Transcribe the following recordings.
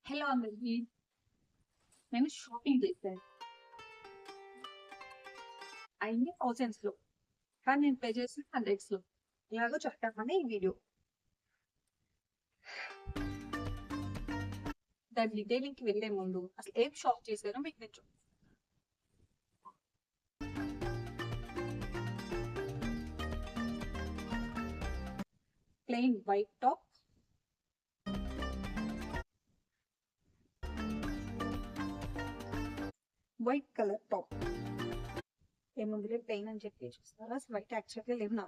Hello అందరికి. నేను shopping చేశాను. అయింది థౌసండ్స్ లో, కానీ నేను పే చేసిన హండ్రెడ్స్ లో. ఎలాగో చెప్తామని ఈ వీడియో. దాని డీటెయిలింగ్ కి వెళ్లే ముందు అసలు ఏం షాప్ చేశానో మీకు నేను చూపిస్తాను. Plain white top, white colour top. ఏముందిలే ప్లెయిన్ అని చెప్పి చూస్తారా, అసలు వైట్ యాక్చువల్గా లేవు నా.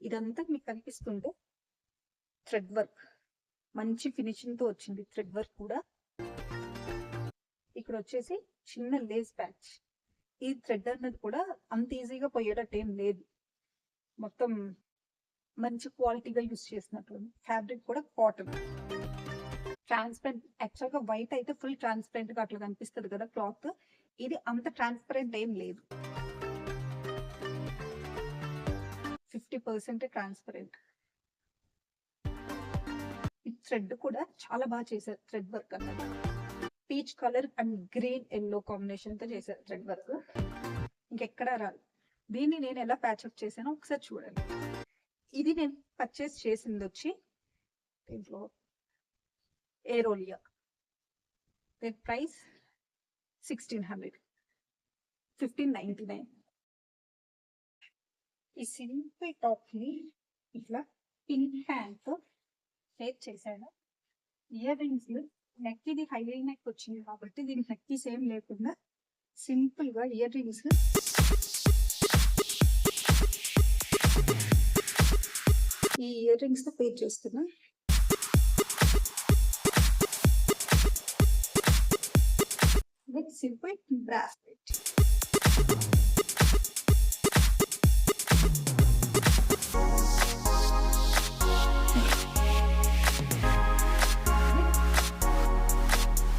ఇదంతా మీకు కనిపిస్తుంటే థ్రెడ్ వర్క్, మంచి ఫినిషింగ్ తో వచ్చింది థ్రెడ్ వర్క్ కూడా. ఇక్కడ వచ్చేసి చిన్న లేస్ ప్యాచ్. ఈ థ్రెడ్ అన్నది కూడా అంత ఈజీగా పోయేటట్టు ఏం లేదు, మొత్తం మంచి క్వాలిటీగా యూస్ చేసినట్లు. ఫ్యాబ్రిక్ కూడా కాటన్, ట్రాన్స్పరెంట్. యాక్చువల్గా వైట్ అయితే ఫుల్ ట్రాన్స్పరెంట్ గా అట్లా కనిపిస్తుంది కదా క్లాత్, ఇది అంత ట్రాన్స్పరెంట్ ఏం లేదు, 50% ట్రాన్స్పరెంట్. ఈ థ్రెడ్ కూడా చాలా బాగా చేశారు, థ్రెడ్ వర్క్ అన్నది peach colour and green yellow combination తో చేశారు థ్రెడ్ వర్క్, ఇంకెక్కడా రాదు. దీన్ని నేను ఎలా ప్యాచప్ చేశానో ఒకసారి చూడండి. ఇది నేను పర్చేస్ చేసింది వచ్చి దీంట్లో ఏరోలియా. దీని ప్రైస్ 1600, 1599. ఈ సింపుల్ టాప్ ని ఇట్లా పింక్ హ్యాండ్ తో షేప్ చేశాను. ఇయర్ రింగ్స్ నెక్, ఇది హై నెక్ వచ్చింది కాబట్టి దీనికి నెక్ పీస్ ఏం లేకుండా సింపుల్ గా ఇయర్ రింగ్స్ ఈ ఇయర్ రింగ్స్ తో పేర్ చేస్తున్నా. With simple bracelet.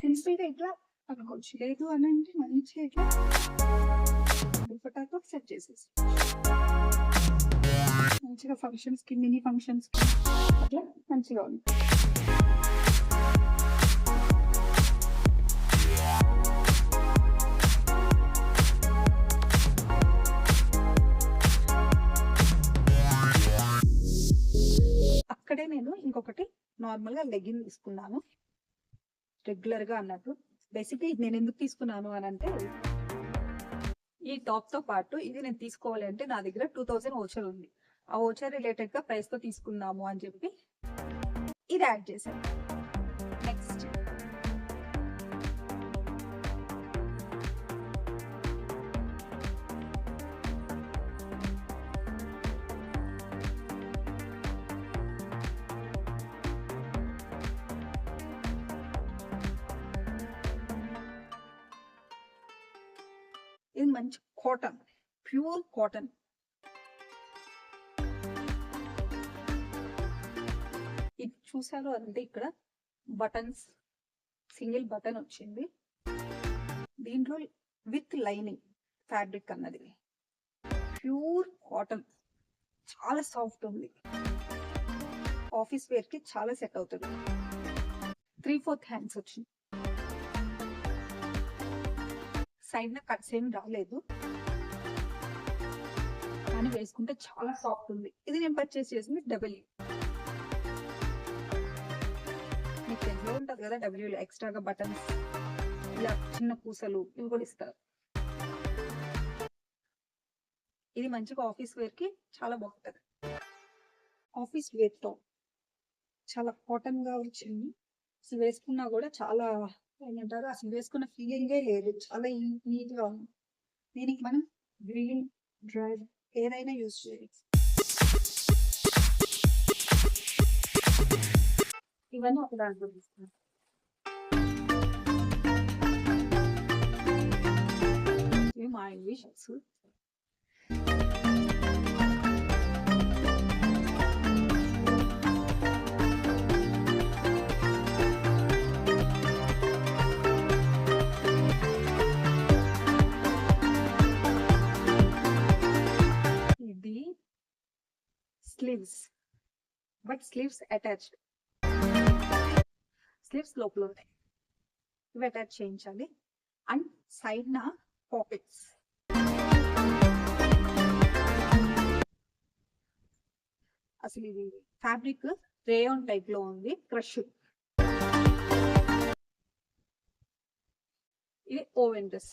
సింపుల్ గా ఇట్లా అనుకోవచ్చు, లేదు అని అంటే మంచిగా ఇట్లా దుపట్టాతో సెట్ చేసేసి మంచిగా ఫంక్షన్స్ కి, మినీ ఫంక్షన్స్ కి అట్లా మంచిగా ఉంది. అక్కడే నేను ఇంకొకటి నార్మల్ గా లెగిన్ తీసుకున్నాను, రెగ్యులర్ గా అన్నట్టు. బేసిక్గా ఇది నేను ఎందుకు తీసుకున్నాను అని అంటే, ఈ టాప్ తో పాటు ఇది నేను తీసుకోవాలి అంటే నా దగ్గర 2000 ఓచర్ ఉంది. ఆ ఓచర్ రిలేటెడ్ గా ప్రైస్ తో తీసుకుందాము అని చెప్పి ఇది యాడ్ చేశాను. నెక్స్ట్ ఇది మంచి కాటన్, ప్యూర్ కాటన్. ఇది చూసారు అంటే ఇక్కడ బటన్స్, సింగిల్ బటన్ వచ్చింది. దీంట్లో విత్ లైనింగ్ ఫ్యాబ్రిక్ అన్నది ప్యూర్ కాటన్, చాలా సాఫ్ట్ ఉంది. ఆఫీస్ వేర్ కి చాలా సెట్ అవుతుంది. 3/4 హ్యాండ్స్ వచ్చింది. సైడ్ కట్స్ ఏం రాలేదు, కానీ వేసుకుంటే చాలా సాఫ్ట్ ఉంది. ఇది నేను పర్చేస్ చేసింది డబ్ల్యూ. మీకు తెలిసే ఉంటుంది కదా, డబ్ల్యూలో ఎక్స్ట్రాగా బటన్స్, ఇలా చిన్న పూసలు ఇవి కూడా ఇస్తారు. ఇది మంచిగా ఆఫీస్ వేర్ కి చాలా బాగుంటుంది. ఆఫీస్ వేర్ తో చాలా కాటన్ గా వచ్చింది. అసలు వేసుకున్నా కూడా చాలా ఏమంటారు, అసలు వేసుకున్న ఫీలింగే లేదు, చాలా నీట్ గా ఉంది. దీనికి మనం గ్రీన్ డ్రై ఏదైనా యూజ్ చేయొచ్చు. ఇవన్నీ ఒక దాంట్లో తీసుకున్నాం. ఇవి మా English. Sleeves, but sleeves attached, sleeves లోపల ఉంటాయి. ఇవి అటాచ్ చేయించాలి. అండ్ సైడ్ నా పాకెట్స్, అసలు ఇది ఫ్యాబ్రిక్ రేయాన్ టైప్ లో ఉంది, క్రష్. ఇది ఓవెన్ డ్రెస్.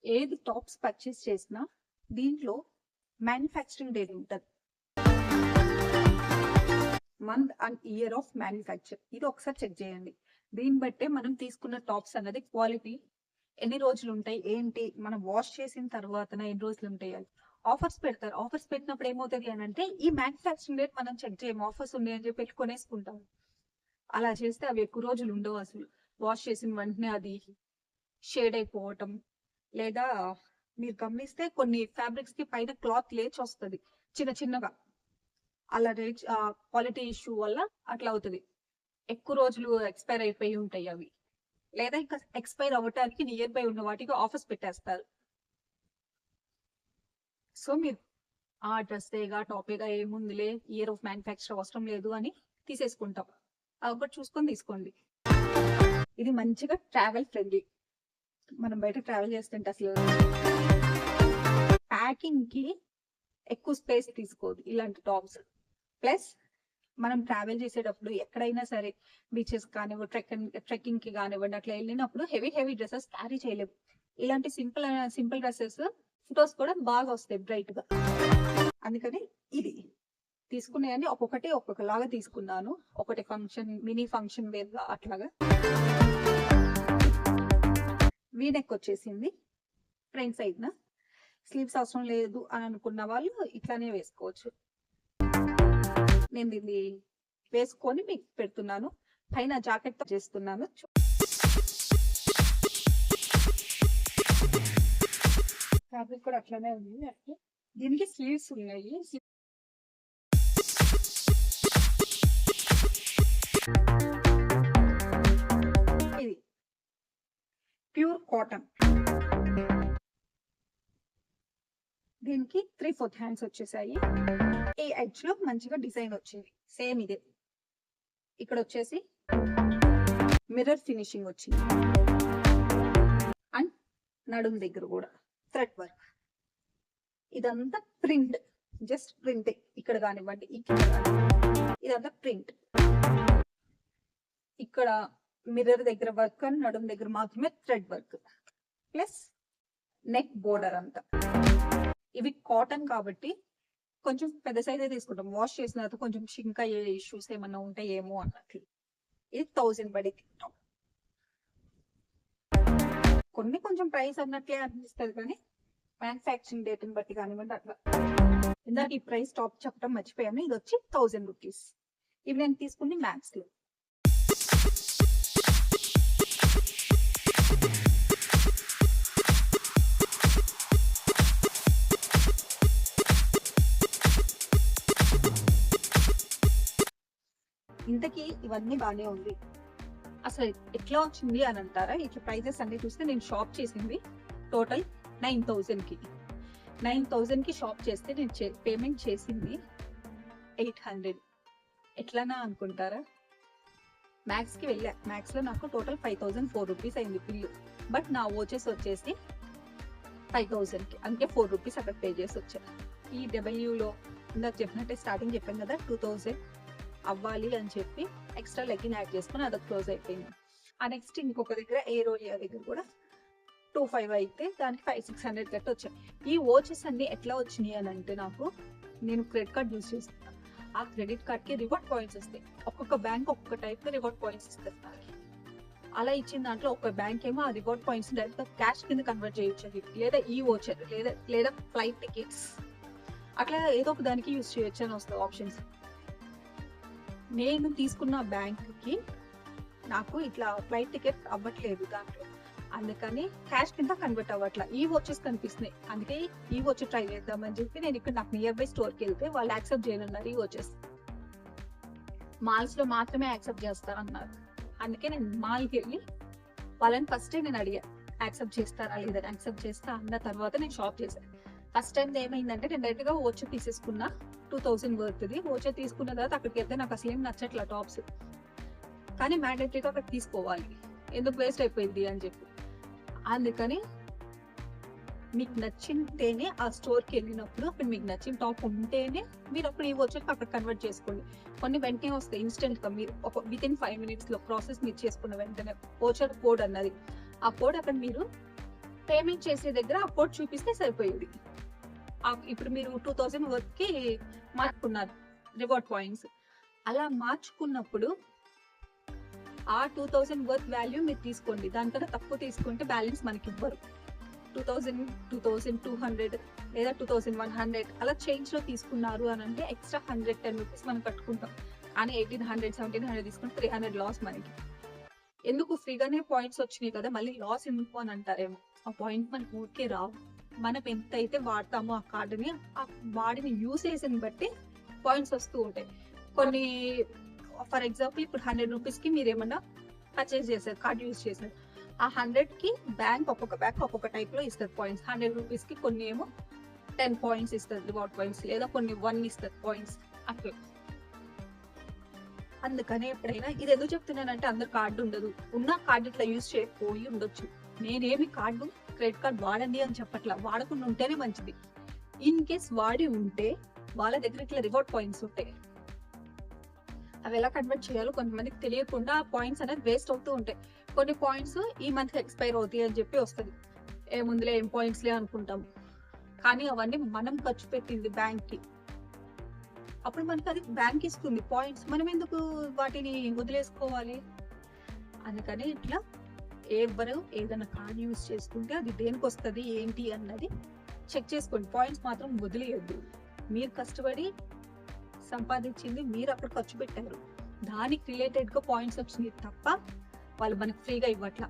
ఏది టాప్స్ పర్చేస్ చేసినా దీంట్లో మ్యానుఫ్యాక్చరింగ్ డేట్ ఉంటుంది, month and year of manufacture. ఇది ఒకసారి చెక్ చేయండి. దీన్ని బట్టే మనం తీసుకున్న టాప్స్ అన్నది క్వాలిటీ ఎన్ని రోజులు ఉంటాయి ఏంటి, మనం వాష్ చేసిన తర్వాత ఎన్ని రోజులు ఉంటాయి అని. ఆఫర్స్ పెడతారు, ఆఫర్స్ పెట్టినప్పుడు ఏమవుతుంది అని అంటే ఈ మ్యానుఫ్యాక్చరింగ్ డేట్ మనం చెక్ చేయము, ఆఫర్స్ ఉన్నాయి అని చెప్పి కొనేసుకుంటాం. అలా చేస్తే అవి ఎక్కువ రోజులు ఉండవు. అసలు వాష్ చేసిన వెంటనే అది షేడ్ అయిపోవటం, లేదా మీరు గమనిస్తే కొన్ని ఫ్యాబ్రిక్స్ కి పైన క్లాత్ లేచి వస్తుంది చిన్న చిన్నగా, అలా క్వాలిటీ ఇష్యూ వల్ల అట్లా అవుతుంది. ఎక్కువ రోజులు ఎక్స్పైర్ అయిపోయి ఉంటాయి అవి, లేదా ఇంకా ఎక్స్పైర్ అవ్వటానికి నియర్ బై ఉన్న వాటికి ఆఫర్స్ పెట్టేస్తారు. సో మీరు ఆ డ్రెస్సేగా టాపేగా ఏముందిలే, ఇయర్ ఆఫ్ మ్యానుఫ్యాక్చర్ అవసరం లేదు అని తీసేసుకుంటాం. అది ఒకటి చూసుకొని తీసుకోండి. ఇది మంచిగా ట్రావెల్ ఫ్రెండ్లీ. మనం బయట ట్రావెల్ చేస్తుంటే అసలు ప్యాకింగ్ కి ఎక్కువ స్పేస్ తీసుకోదు ఇలాంటి టాప్స్. ప్లస్ మనం ట్రావెల్ చేసేటప్పుడు ఎక్కడైనా సరే బీచెస్ కానివ్వండి, ట్రెక్కింగ్ కి కానివ్వండి, అట్లా వెళ్ళినప్పుడు హెవీ డ్రెస్సెస్ క్యారీ చేయలేము. ఇలాంటి సింపుల్ డ్రెస్సెస్ ఫొటోస్ కూడా బాగా వస్తాయి బ్రైట్ గా. అందుకని ఇది తీసుకునేవన్నీ ఒక్కొక్కటి ఒక్కొక్కలాగా తీసుకున్నాను. ఒకటి ఫంక్షన్, మినీ ఫంక్షన్ వేర్ గా అట్లాగా. వీనెక్ వచ్చేసింది ఫ్రంట్ సైడ్ న, స్లీవ్స్ అవసరం లేదు అని అనుకున్న వాళ్ళు ఇట్లానే వేసుకోవచ్చు. నేను దీన్ని వేసుకొని మీకు పెడుతున్నాను. పైన జాకెట్ తో చేస్తున్నాను. ఫ్యాబ్రిక్ కూడా అట్లానే ఉంది. దీనికి స్లీవ్స్ ఉన్నాయి. ఇది ప్యూర్ కాటన్. దీనికి 3/4 హ్యాండ్స్ వచ్చేసాయి. ఈ ఎడ్జ్ లో మంచిగా డిజైన్ వచ్చింది. సేమ్ ఇదే. ఇక్కడ వచ్చేసి మిర్రర్ ఫినిషింగ్ వచ్చింది. అండ్ నడుం దగ్గర కూడా థ్రెడ్ వర్క్. ఇదంతా ప్రింట్, జస్ట్ ప్రింట్. ఇక్కడ కానివ్వండి, ఇక్కడ ఇదంతా ప్రింట్. ఇక్కడ మిర్రర్ దగ్గర వర్క్ అండ్ నడుం దగ్గర మాత్రమే thread work. Plus neck border అంతా. ఇవి కాటన్ కాబట్టి కొంచెం పెద్ద సైజే తీసుకుంటాం. వాష్ చేసిన తర్వాత కొంచెం షింక్ అయ్యే ఇష్యూస్ ఏమన్నా ఉంటాయేమో అన్నట్లు. ఇది 1000 పడింది. కొన్ని కొంచెం ప్రైస్ అన్నట్లే అనిపిస్తుంది, కానీ మ్యానుఫ్యాక్చరింగ్ డేట్ ని బట్టి కానివ్వండి అట్లా. ఇందాక ఈ ప్రైస్ టాప్ చెప్పడం మర్చిపోయాను. ఇది వచ్చి 1000 రూపీస్. ఇవి నేను తీసుకుంది మ్యాక్స్ లో. ఇంతకీ ఇవన్నీ బాగానే ఉంది. అసలు ఎట్లా వచ్చింది అని అంటారా? ఇట్లా ప్రైజెస్ అన్ని చూస్తే నేను షాప్ చేసింది టోటల్ 9000 కి. 9000 కి షాప్ చేస్తే నేను పేమెంట్ చేసింది 800. ఎట్లానా అనుకుంటారా? మ్యాక్స్ కి వెళ్ళా. మ్యాక్స్ లో నాకు టోటల్ 5004 రూపీస్ అయింది బిల్లు. బట్ నా వాచెస్ వచ్చేసి 5000 కి, అందుకే 4 రూపీస్ అక్కడ పే చేసి వచ్చా. ఈ డబ్ల్యూలో ఇందాక చెప్పినట్టే స్టార్టింగ్ చెప్పాను కదా 2000 అవ్వాలి అని చెప్పి ఎక్స్ట్రా లెగ్గిన్ యాడ్ చేసుకుని అది క్లోజ్ అయిపోయింది. ఆ నెక్స్ట్ ఇంకొక దగ్గర ఏరోలియా దగ్గర కూడా 2500 అయితే దానికి 500-600 కట్టి వచ్చాయి. ఈ వాచెస్ అన్ని ఎట్లా వచ్చినాయి అని అంటే, నాకు నేను క్రెడిట్ కార్డ్ యూజ్ చేస్తాను. ఆ క్రెడిట్ కార్డ్ కి రివార్డ్ పాయింట్స్ వస్తాయి. ఒక్కొక్క బ్యాంక్ ఒక్కొక్క టైప్ లో రివార్డ్ పాయింట్స్ ఇస్తారు. అలా ఇచ్చిన దాంట్లో ఒక బ్యాంక్ ఏమో ఆ రివార్డ్ పాయింట్స్ డైరెక్ట్ గా క్యాష్ కింద కన్వర్ట్ చేయొచ్చు, లేదా ఈ వాచర్ లేదా ఫ్లైట్ టికెట్స్ అట్లా ఏదో ఒక దానికి యూజ్ చేయొచ్చు అని వస్తుంది ఆప్షన్స్. నేను తీసుకున్న బ్యాంక్ కి నాకు ఇట్లా ఫ్లైట్ టికెట్ అవ్వట్లేదు దాంట్లో, అందుకని క్యాష్ కింద కన్వర్ట్ అవ్వట్లా. ఈ వాచెస్ కనిపిస్తున్నాయి, అందుకే ఈ వాచ్ ట్రై చేద్దామని చెప్పి నేను ఇక్కడ నాకు నియర్ బై స్టోర్కి వెళ్తే వాళ్ళు యాక్సెప్ట్ చేయనున్నారు. ఈ వాచెస్ మాల్స్ లో మాత్రమే యాక్సెప్ట్ చేస్తారన్నారు. అందుకే నేను మాల్కి వెళ్ళి వాళ్ళని ఫస్ట్ నేను అడిగా యాక్సెప్ట్ చేస్తారా లేదని. యాక్సెప్ట్ చేస్తా అన్న తర్వాత నేను షాప్ చేశాను. ఫస్ట్ టైం ఏమైందంటే నేను డైరెక్ట్ గా వాచ్ తీసుకున్నా 2000 వర్త్ది. వాచ్ తీసుకున్న తర్వాత అక్కడికి వెళ్తే నాకు అసలు ఏం నచ్చట్లా టాప్స్, కానీ మ్యాండేటరీగా అక్కడ తీసుకోవాలి. ఎందుకు వేస్ట్ అయిపోయింది అని చెప్పి. అందుకని మీకు నచ్చింటేనే ఆ స్టోర్కి వెళ్ళినప్పుడు అప్పుడు మీకు నచ్చిన టాప్ ఉంటేనే మీరు అప్పుడు ఈ వచ్చాక అక్కడ కన్వర్ట్ చేసుకోండి. కొన్ని వెంటనే వస్తాయి ఇన్స్టెంట్గా, మీరు ఒక వితిన్ 5 minutes ప్రాసెస్ మీరు చేసుకున్న వెంటనే ఓచర్ కోడ్ అన్నది, ఆ కోడ్ అక్కడ మీరు పేమెంట్ చేసే దగ్గర ఆ కోడ్ చూపిస్తే సరిపోయేది. ఇప్పుడు మీరు 2000 వర్త్కి మార్చుకున్నారు రివార్డ్ పాయింట్స్. అలా మార్చుకున్నప్పుడు ఆ 2000 వర్త్ వాల్యూ మీరు తీసుకోండి. దానికన్నా తక్కువ తీసుకుంటే బ్యాలెన్స్ మనకి ఇవ్వరు. 2000, 2200 లేదా 2100 అలా చేంజ్ లో తీసుకున్నారు అని అంటే ఎక్స్ట్రా 110 రూపీస్ మనం కట్టుకుంటాం. కానీ 1800, 1700 తీసుకుంటే 300 లాస్ మనకి. ఎందుకు ఫ్రీగానే పాయింట్స్ వచ్చినాయి కదా మళ్ళీ లాస్ ఎందుకు అని అంటారేమో. ఆ పాయింట్ మనకి ఊరికే రావు. మనం ఎంత అయితే వాడతామో ఆ కార్డుని, ఆ వాడిన యూసేజ్ని బట్టి పాయింట్స్ వస్తూ ఉంటాయి. కొన్ని ఫర్ ఎగ్జాంపుల్ ఇప్పుడు 100 రూపీస్కి మీరు ఏమన్నా పర్చేస్ చేశారు, కార్డు యూజ్ చేశారు, ఆ 100కి బ్యాంక్ ఒక్కొక్క బ్యాంక్ ఒక్కొక్క టైప్ లో ఇస్తుంది పాయింట్స్. 100 రూపీస్కి కొన్ని ఏమో 10 పాయింట్స్ ఇస్తుంది రివార్డ్ పాయింట్స్, లేదా కొన్ని 1 ఇస్తుంది పాయింట్స్ అట్లా. అందుకని ఎప్పుడైనా ఇది ఎందుకు చెప్తున్నానంటే అందరు కార్డు ఉండదు, ఉన్న కార్డు ఇట్లా యూజ్ చేయకపోయి ఉండొచ్చు. నేనేమి కార్డు క్రెడిట్ కార్డు వాడండి అని చెప్పట్లా, వాడకుండా ఉంటేనే మంచిది. ఇన్ కేస్ వాడి ఉంటే వాళ్ళ దగ్గర ఇట్లా రివార్డ్ పాయింట్స్ ఉంటాయి, అవి ఎలా కన్వర్ట్ చేయాలో కొంతమందికి తెలియకుండా ఆ పాయింట్స్ అనేది వేస్ట్ అవుతూ ఉంటాయి. కొన్ని పాయింట్స్ ఈ మంత్ ఎక్స్పైర్ అవుతాయి అని చెప్పి వస్తుంది, ముందులే ఏం పాయింట్స్లే అనుకుంటాం. కానీ అవన్నీ మనం ఖర్చు పెట్టింది బ్యాంక్కి, అప్పుడు మనకి అది బ్యాంక్ ఇస్తుంది పాయింట్స్, మనం ఎందుకు వాటిని వదిలేసుకోవాలి. అందుకని ఇట్లా ఎవరు ఏదైనా కార్డ్ యూజ్ చేసుకుంటే అది దేనికి వస్తుంది ఏంటి అన్నది చెక్ చేసుకోండి. పాయింట్స్ మాత్రం వదిలేయద్దు. మీరు కష్టపడి సంపాదించింది మీరు అక్కడ ఖర్చు పెట్టారు, దానికి రిలేటెడ్గా పాయింట్స్ వచ్చినాయి తప్ప వాళ్ళు మనకు ఫ్రీగా ఇవ్వట్లా.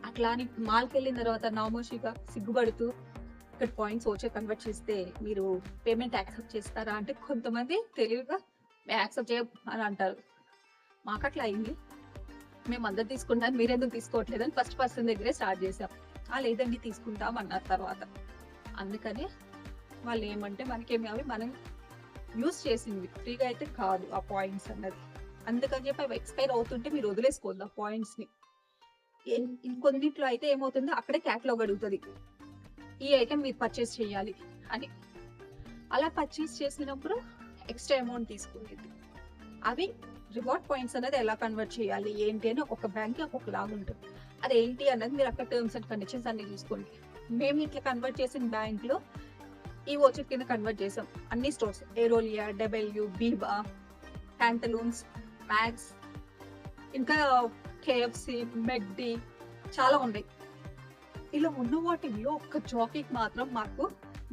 అట్లా అని మాల్కి వెళ్ళిన తర్వాత నామోషిగా సిగ్గుపడుతూ ఇక్కడ పాయింట్స్ వచ్చే కన్వర్ట్ చేస్తే మీరు పేమెంట్ యాక్సెప్ట్ చేస్తారా అంటే కొంతమంది తెలివిగా మేము యాక్సెప్ట్ చేయం అని అంటారు. మాకు అట్లా అయింది, మేము అందరు తీసుకుంటాం మీరెందుకు తీసుకోవట్లేదని ఫస్ట్ పర్సన్ దగ్గరే స్టార్ట్ చేసాం. లేదండి తీసుకుంటాం అన్నారు తర్వాత. అందుకని వాళ్ళు ఏమంటే మనకేమి అవి మనం యూజ్ చేసింది, ఫ్రీగా అయితే కాదు ఆ పాయింట్స్ అన్నది. అందుకని చెప్పి అవి ఎక్స్పైర్ అవుతుంటే మీరు వదిలేసుకోవద్దు ఆ పాయింట్స్ని. ఇంకొన్నిట్లో అయితే ఏమవుతుందో అక్కడే క్యాటలాగ్ అడుగుతుంది, ఈ ఐటెం మీరు పర్చేస్ చేయాలి అని. అలా పర్చేస్ చేసినప్పుడు ఎక్స్ట్రా అమౌంట్ తీసుకునేది. అవి రివార్డ్ పాయింట్స్ అనేది ఎలా కన్వర్ట్ చేయాలి ఏంటి అని ఒక బ్యాంక్కి ఒక్కొక్క లాగా ఉంటుంది. అది ఏంటి అన్నది మీరు అక్కడ టర్మ్స్ అండ్ కండిషన్స్ అన్ని చూసుకోండి. మేము ఇట్లా కన్వర్ట్ చేసిన బ్యాంక్లో ఈ వోచర్ కింద కన్వర్ట్ చేసాం అన్ని stores, Aurelia, W, Biba, Pantaloons, Max, ఇంకా కేఎఫ్సి, మెక్డీ చాలా ఉన్నాయి. ఇలా ఉన్న వాటిలో ఒక్క జాకీకి మాత్రం మాకు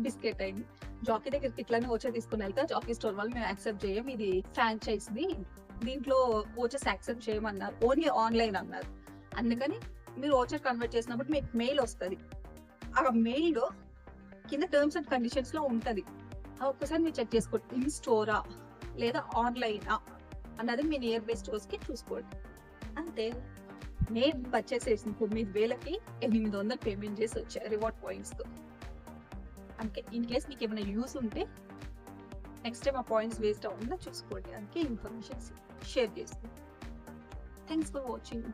బిస్కెట్ అయింది. జాకీ దగ్గరికి ఇట్లానే వోచర్ తీసుకుని వెళ్తే జాకీ స్టోర్ వాళ్ళు మేము యాక్సెప్ట్ చేయం, ఇది ఫ్రాంచైజ్ది, దీంట్లో వోచర్స్ యాక్సెప్ట్ చేయమన్నారు, ఓన్లీ ఆన్లైన్ అన్నారు. అందుకని మీరు వోచర్ కన్వర్ట్ చేసినప్పుడు మీకు మెయిల్ వస్తుంది. ఆ మెయిల్లో కింద టర్మ్స్ అండ్ కండిషన్స్ లో ఉంటుంది, ఒక్కసారి మీరు చెక్ చేసుకోండి ఇన్ స్టోరా లేదా ఆన్లైనా అన్నది మీ నియర్ బై స్టోర్స్ కి చూసుకోండి. అంతే. నేను పర్చేస్ చేసిన 9,000కి 800 పేమెంట్ చేసి వచ్చాయి రివార్డ్ పాయింట్స్ తో. అందుకే ఇన్ కేస్ మీకు ఏమైనా యూస్ ఉంటే నెక్స్ట్ టైం ఆ పాయింట్స్ వేస్ట్ అవ్వకుండా చూసుకోండి. అందుకే ఇన్ఫర్మేషన్ షేర్ చేస్తాను. Thanks for watching.